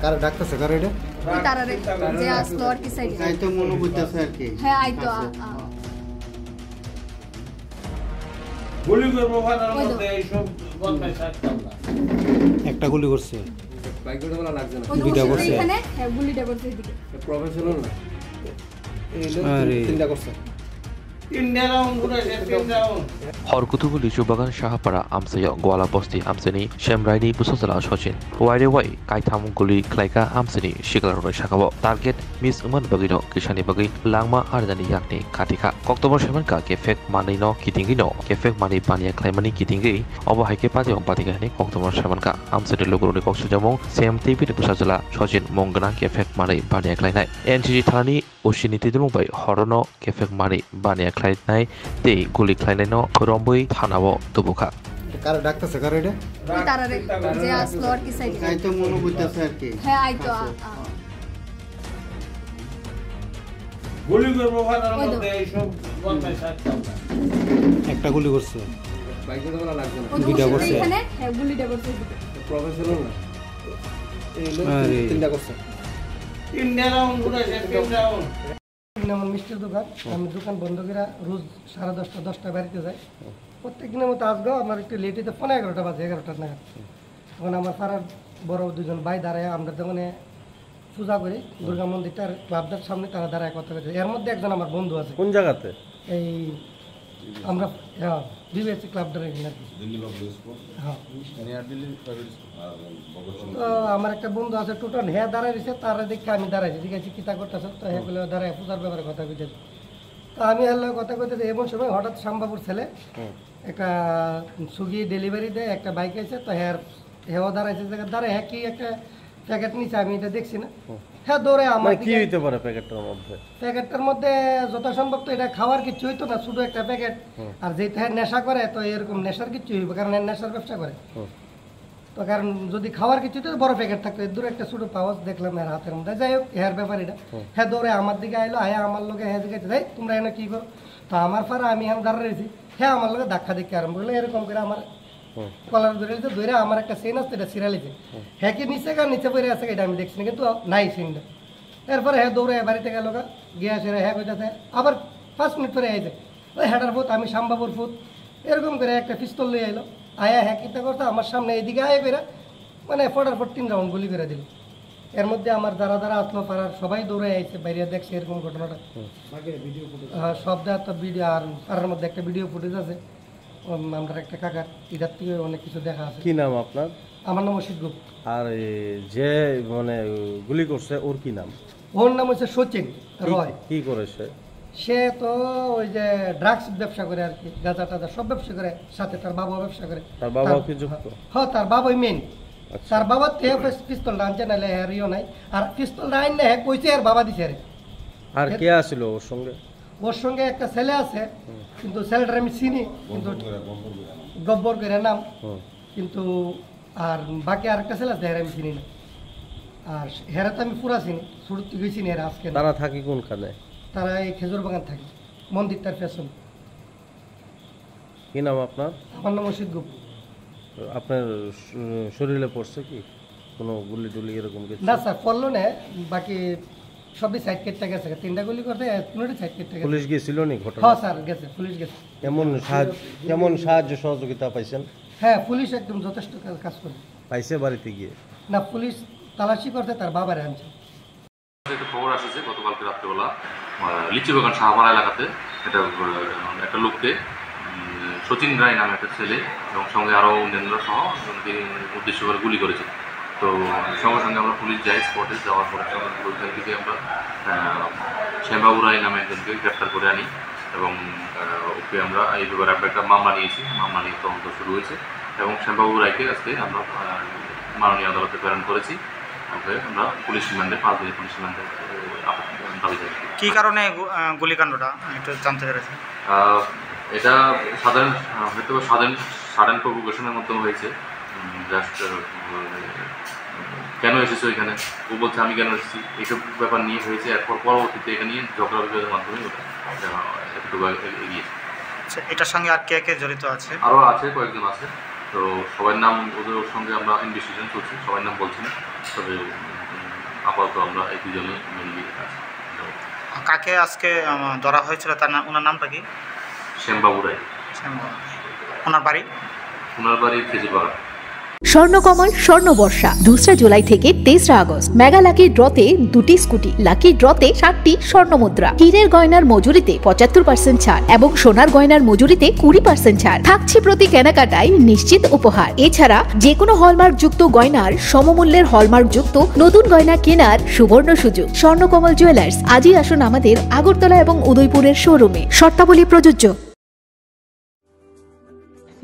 কার ডাকতেছে কার এটা ওই তারারে যে আসলো আর কি সাইডে তাই তো মনে হইতাছে আর কি হ্যাঁ আইতো গুলি করবো ফাটার মধ্যে এইসব বদমাইশ না একটা গুলি করছে বাইক করে বলা লাগছে না দুইটা করছে এখানে হ্যাঁ গুলিটা করছে এদিকে প্রফেশনাল না আরে তিনটা করছে তিনটা রাউন্ড ঘুরেছে তিন রাউন্ড हरकुतुबु लिचु बागान शाहपारा आमसाया गोवाला बस्ती आमसानि शेमराइनि बुसोसला सचिन वाइरे वाइ काइथाम गुलि क्लाइका आमसानि शिकलार शाखाबो टारगेट मिस उमन बगिनो किसानि बगि लांमा आरदानि याकनि खाथिखा कक्टबर सेमनका केफेक मानिनो किथिंगिनो केफेक मानि पानिया क्लाइमानि किथिंगि अबहायके पादियाव बादिगानि कक्टबर सेमनका आमसानि लोगुरुनि कक्सुजामो सेम टिपि बुसाजला सचिन मंगना केफेक मानि पानिया क्लाइनाय एनसीजी थानि ओसिनि तिदुमबाय हरनो केफेक मानि पानिया क्लाइनाय ते गुलि क्लाइनायनो रम्बई थानाव दुबुखा কার ডাকতেছে কার এটা ওই তারারে যে আসলো আর কি সাইডে তাই তো মনে হইতাছে আর কি হ্যাঁ আইতো গুলি করবো ফাটার মধ্যে এইসব বদমাইশ না একটা গুলি করছে বাইক করে বলা লাগছে না দুইটা করছে এখানে হ্যাঁ গুলিটা করছে এদিকে প্রফেশনাল না আরে তিনটা করছে তিনটা রাউন্ড ঘুরেছে তিন রাউন্ড আমার মিষ্টির দোকান আমি দোকান বন্ধ করে রোজ 10:30 10টা বাড়িতে যাই প্রত্যেক দিনের মতো আসবো আমার একটু লেটিতে 11:30 বাজে 11টা নাগাদ তখন আমার পাড়ার বড় দুজন ভাই দাঁড়ায় আমরা দোকানে পূজা করি দুর্গা মন্দিরটার ক্লাবটার সামনে তারা দাঁড়ায় কথা বলছে এর মধ্যে একজন আমার বন্ধু আছে কোন জায়গাতে এই আমরা বিবিএসসি ক্লাবটার এখানে আর কি হ্যাঁ তো আমার একটা বন্ধু আছে টোটাল হ্যাঁ দাঁড়ায় রয়েছে তারা দেখে আমি দাঁড়াইছি ঠিক আছে কিতা করতেছে তো হ্যাঁ বলে দাঁড়ায় পূজার ব্যাপারে কথা কইতেছে তো আমি হলো কথা কইতেছি এমন সময় হঠাৎ শামবাবুর ছেলে একটা সুগি ডেলিভারি দেয় একটা বাইক আছে তো হ্যাঁ দাঁড়াইছে জায়গা দাঁড়ায় হ্যাঁ কি একটা প্যাকেট নিচে আমি এটা দেখছি না হ্যাঁ দৌড়ে আমার কি হইতে পারে প্যাকেটটার মধ্যে যথাসম্ভব তো এটা খাওয়ার কিছু হইতো না শুধু একটা প্যাকেট আর যেটা নেশা করে তো এরকম নেশার কিছু হইবে কারণ নেশার ব্যবসা করে তো কারণ যদি খাওয়ার কিছু তো বড় প্যাকেট থাকতো দূরে একটা ছোট পাওয়াজ দেখলাম এর হাতের মধ্যে যাই হোক হেয়ার ব্যাপার এটা হ্যাঁ দৌড়ে আমার দিকে আইলো হ্যাঁ আমার লোকে হ্যাঁ দিকে যাই তোমরা এনে কি করো তো আমার পাড়া আমি এখন দাঁড়িয়ে রয়েছি হ্যাঁ আমার লোকে ধাক্কা দেখতে আরম্ভ করলো এরকম করে আমার কলার ধরে আমার একটা সেন আসছে এটা সিরালিছে হ্যাঁ কি নিচে পড়ে আছে এটা আমি দেখছি না কিন্তু নাই সিনটা এরপরে হ্যাঁ দৌড়ে বাড়িতে গেল গিয়ে আসে হ্যাঁ কইতাছে আবার 5 মিনিট পরে আইছে ওই হ্যাটার ফুট আমি শামবাবুর ফুট এরকম করে একটা পিস্তল নিয়ে এলো আয়া হ্যাঁ কিতা করতে আমার সামনে এইদিকে আয় করে মানে ফটার ফট 3 রাউন্ড গুলি করে দিল এর মধ্যে আমার যারা আসলো পাড়ার সবাই দৌড়ে আইছে বাইরে দেখছে এরকম ঘটনাটা সব তো ভিডিও আর পাড়ার মধ্যে একটা ভিডিও ফুটেজ আছে আমরা একটা কাকার এটার থেকে অনেক কিছু দেখা আছে কি নাম আপনার আমার নাম অসিত গুপ্ত আর যে মানে গুলি করছে ওর কি নাম ওর নাম হচ্ছে সচিন রয় কি করেছে সে তো ওই যে ড্রাগস ব্যবসা করে আর কি গাঁজা টাজা সব ব্যবসা করে সাথে তার বাবা ব্যবসা করে তার বাবা কি যুক্ত হ্যাঁ তার বাবাই মেন তার বাবা থেকে পিস্তল আনছে নাহলে হ্যারিও নাই আর পিস্তল আইন না হ্যাঁ কইছে আর বাবা দিছে আর কে আসছিল ওর সঙ্গে একটা ছেলে আছে কিন্তু ছেলেটার আমি চিনি কিন্তু গব্বর করে নাম কিন্তু আর বাকি আরেকটা ছেলে আছে আমি চিনি না আর হেরা তো আমি পুরা চিনি শুরু থেকে চিনি এরা আজকে তারা থাকি কোনখানে তারা এই খেজুর বাগান থাকে মন্দিরটার পেছনে কি নাম আপনার আমার নাম অসিত গুপ্ত আপনার শরীরে পড়ছে কি কোনো গুলি টুলি এরকম কিছু না স্যার পড়লো না বাকি সবই সাইড কেটে গেছে 3টা গুলি করতে 3টা সাইড কেটে গেছে পুলিশ গিয়েছিল নি ঘটনা হ্যাঁ স্যার গেছে পুলিশ গেছে কেমন সাহায্য সহযোগিতা পাইছেন হ্যাঁ পুলিশ একদম যথেষ্ট কাজ করে পাইছে বাড়িতে গিয়ে না পুলিশ তালাশি করতে তার বাবারে আনছে একটা খবর আসছে গতকালকে রাত্রেবেলা লিচু বাগান শাহপাড়া এলাকাতে একটা লোককে সচিন রায় নামে একটা ছেলে এবং সঙ্গে আরও অন্যান্যরা সহ উদ্দেশ্য করে গুলি করেছে তো সঙ্গে সঙ্গে আমরা পুলিশ যাই স্পটে যাওয়ার পরে ওইখান থেকে আমরা শ্যামবাবু রায় নামে একজনকে গ্রেপ্তার করে আনি এবং ওকে আমরা এই ব্যাপারে একটা মামলা নিয়েছি মামলা নিয়ে তদন্ত শুরু হয়েছে এবং শ্যামবাবু রায়কে আজকে আমরা মাননীয় আদালতে প্রেরণ করেছি আমরা পুলিশ রিমান্ডে 5 দিনের পুলিশ রিমান্ডে দাবি জানাই। কী কারণে গুলিকাণ্ডটা একটু জানতে পেরেছি? এটা হয়তো সাডেন প্রভোকেশনের মাধ্যমে হয়েছে। জাস্ট কেন এসেছো এখানে, ও বলছে আমি কেন এসেছি, এইসব ব্যাপার নিয়ে হয়েছে। এরপর পরবর্তীতে এখানে নিয়ে ঝগড়া বিবাদের মাধ্যমে একটু এগিয়েছে। আচ্ছা, এটার সঙ্গে আর কে কে জড়িত আছে? আরও আছে, কয়েকজন আছে। তো সবার নাম ওদের সঙ্গে আমরা ইনভেস্টিগেশন করছি, সবার নাম বলছি না, তবে আপাতত আমরা এই দুজনে মেনলি আছি। কাকে আজকে ধরা হয়েছিল তার ওনার নামটা কি? শ্যামবাবু রায়, ওনার বাড়ি? ওনার বাড়ি খেজুরবাগান। স্বর্ণকমল স্বর্ণবর্ষা 2 জুলাই থেকে 23 আগস্ট। মেগা লাকি ড্রতে 2টি স্কুটি, লাকি ড্রতে 7টি স্বর্ণমুদ্রা, হীরের গয়নার মজুরিতে 75% ছাড় এবং সোনার গয়নার মজুরিতে 20% ছাড় থাকছে প্রতি কেনাকাটায় নিশ্চিত উপহার। এছাড়া যে কোনো হলমার্ক যুক্ত গয়নার সমমূল্যের হলমার্ক যুক্ত নতুন গয়না কেনার সুবর্ণ সুযোগ। স্বর্ণকমল জুয়েলার্স, আজই আসুন আমাদের আগরতলা এবং উদয়পুরের শোরুমে। শর্তাবলী প্রযোজ্য।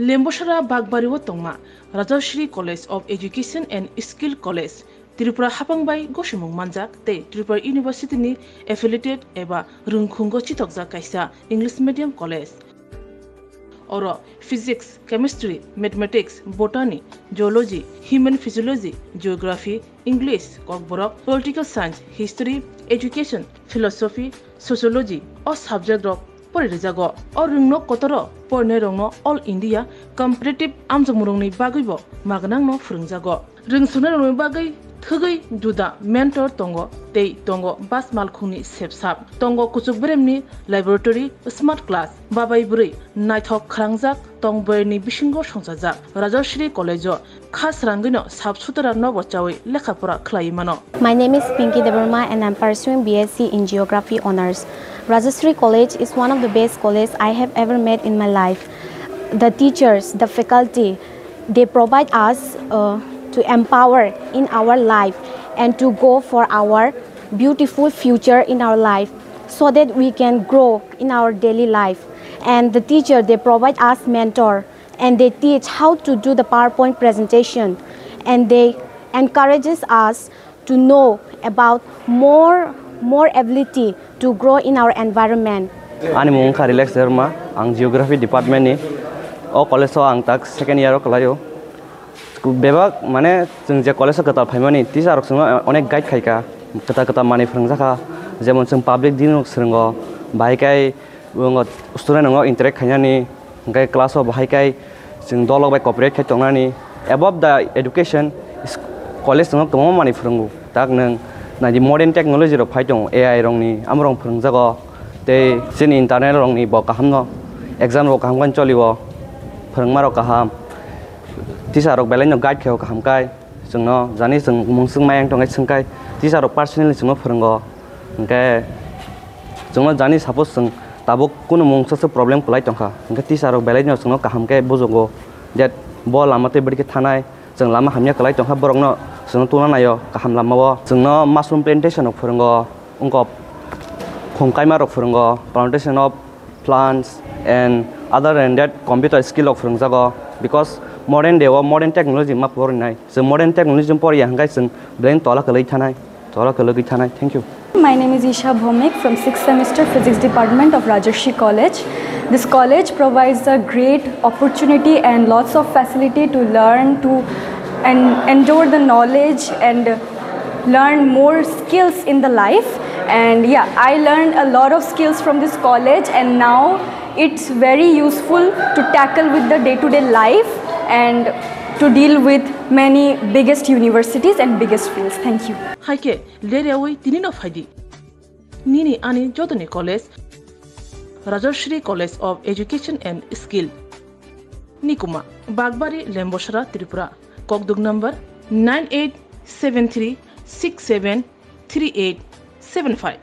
লেম্বসরা বাগবাড়িও তংমা Rajshree college of education and skill college Tripura हापांबाई गसिमुं मानजाक ते त्रिपुरा यूनिवर्सिटी एफिलिएटेड एबा रुंखुंगो चितकजा कायसा इंग्लिश मीडियम कलेज और physics, chemistry, mathematics, botany, geology, human physiology, geography, English, Kokborok, political science, history, education, philosophy, sociology और सब्जेक्ट रक परिरेजागो और रुंगनो कतर परने रंगनो ऑल इंडिया कम्पिटिटिव आमजमुरंनि बागैबो मागनांनो फोरोंजागो रोंसुनो रंगनि बागै थगै जुदा मेंटर तंगो तै तंगो बास मालखुंनि सेबसाब तंगो कुचुक ब्रेमनि लैबोरेटरी स्मार्ट क्लास बाबाय बुरै नायथक खालांजाक तंबयनि बिसिंगो संजाजाक राजश्री कलेजो खास रांगैनो साबसुतरा नबचावै लेखाफोरा खलायमानो। My name is Pinky Devarma and I'm pursuing BSc in Geography Honours. Rajashri College is one of the best colleges I have ever met in my life. The teachers, the faculty, they provide us to empower in our life and to go for our beautiful future in our life so that we can grow in our daily life. And the teacher, they provide us mentor and they teach how to do the PowerPoint presentation and they encourages us to know about more ability to grow in our environment. Ani mung Relax Dharma, ang Geography Department ni o college so ang tak second year o kalayo. Bebak mane जों जे college ketal phaimani teacher rok sungno onek guide khaika keta mani phrungjaka jemon जों public din rok srungo bhaikai bungo student ngo interact khainani gai class o bhaikai जों dolok bai cooperate khai tongnani above the education college ngo tomo mani phrungu tak nang na di modern technology rok phai tong AI rongni amrong phrungjago tei sin internet rongni bo kahamno exam rok kaham cholibo phrungma rok kaham teacher rok belai no guide kheo hamkai jongno jani jong mungsung mayang tongai sungkai teacher rok personally jongno phorungo engke jongno jani suppose jong tabo kuno mungsa problem kulai tongkha engke teacher rok belai no jongno kahamkai bojogo that bo lamate bidike thanai jong lama hamya kulai tongkha borokno jongno tuna nayo kaham lamao jongno mushroom plantation rok phorungo ongko khongkaima rok phorungo plantation of plants and other than that computer skill rok phorungjago because modern day or modern technology ma porinai so modern technology por yang guys brain tola kalai thanai thank you. My name is Isha Bhomik from 6th semester physics department of Rajashri College. This college provides a great opportunity and lots of facility to learn to and endure the knowledge and learn more skills in the life. And yeah, I learned a lot of skills from this college and now it's very useful to tackle with the day-to-day life and to deal with many biggest universities and biggest fields. Thank you. Haike lerewi tinino phaidi nini ani jotoni college Rajashri College of Education and Skill Nikuma Bagbari Lembosra Tripura Kokdug number 9873673875.